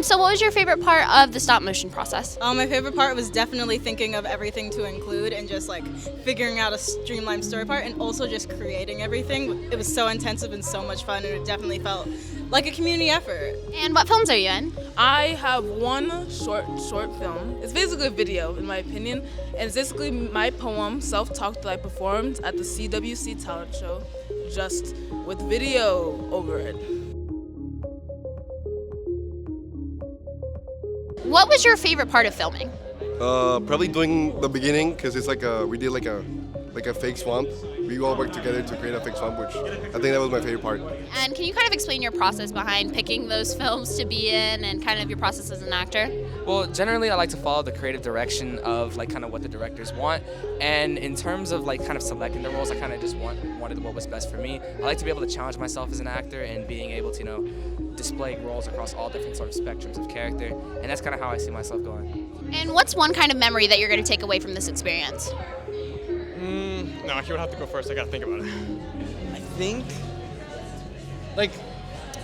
So what was your favorite part of the stop motion process? My favorite part was definitely thinking of everything to include and just like figuring out a streamlined story part and also just creating everything. It was so intensive and so much fun, and it definitely felt like a community effort. And what films are you in? I have one short film. It's basically a video, in my opinion, and it's basically my poem, Self-Talk, that I performed at the CWC talent show, just with video over it. What was your favorite part of filming? Probably doing the beginning, because it's like we did like a fake swamp. We all worked together to create a fake swamp, which I think that was my favorite part. And can you kind of explain your process behind picking those films to be in and kind of your process as an actor? Well, generally I like to follow the creative direction of like kind of what the directors want, and in terms of like kind of selecting the roles, I kind of just wanted what was best for me. I like to be able to challenge myself as an actor and being able to, display roles across all different sort of spectrums of character, and that's kind of how I see myself going. And what's one kind of memory that you're going to take away from this experience? No, he would have to go first. I gotta think about it. I think, like,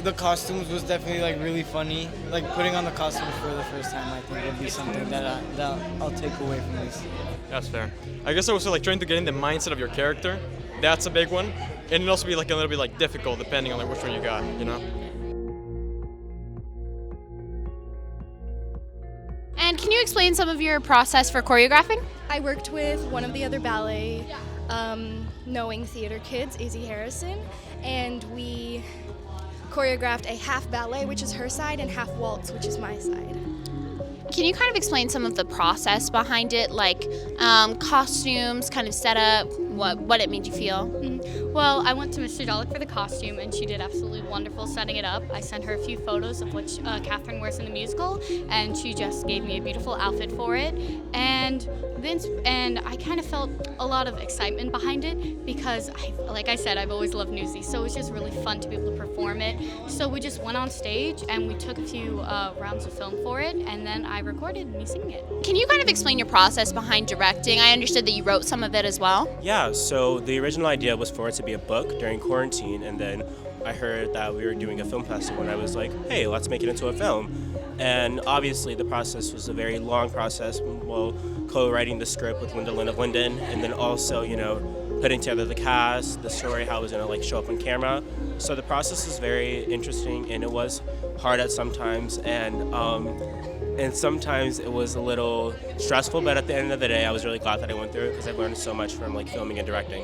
the costumes was definitely like really funny. Like putting on the costumes for the first time, I think would be something that I'll take away from this. That's fair. I guess also like trying to get in the mindset of your character. That's a big one, and it'd also be like a little bit like difficult depending on like which one you got. And can you explain some of your process for choreographing? I worked with one of the other ballet knowing theater kids, Izzy Harrison, and we choreographed a half ballet, which is her side, and half waltz, which is my side. Can you kind of explain some of the process behind it, like costumes, kind of setup, what it made you feel? Well, I went to Miss Jolick for the costume, and she did absolutely wonderful setting it up. I sent her a few photos of what Catherine wears in the musical, and she just gave me a beautiful outfit for it. And I kind of felt a lot of excitement behind it because, like I said, I've always loved Newsies, so it was just really fun to be able to perform it. So we just went on stage, and we took a few rounds of film for it, and then I recorded me singing it. Can you kind of explain your process behind directing? I understood that you wrote some of it as well. Yeah, so the original idea was for it to be a book during quarantine, and then I heard that we were doing a film festival, and I was like, hey, let's make it into a film. And obviously the process was a very long process, well, co-writing the script with Linda Lynn of Linden, and then also, putting together the cast, the story, how it was going to show up on camera. So the process was very interesting, and it was hard at sometimes, and sometimes it was a little stressful, but at the end of the day, I was really glad that I went through it because I learned so much from filming and directing.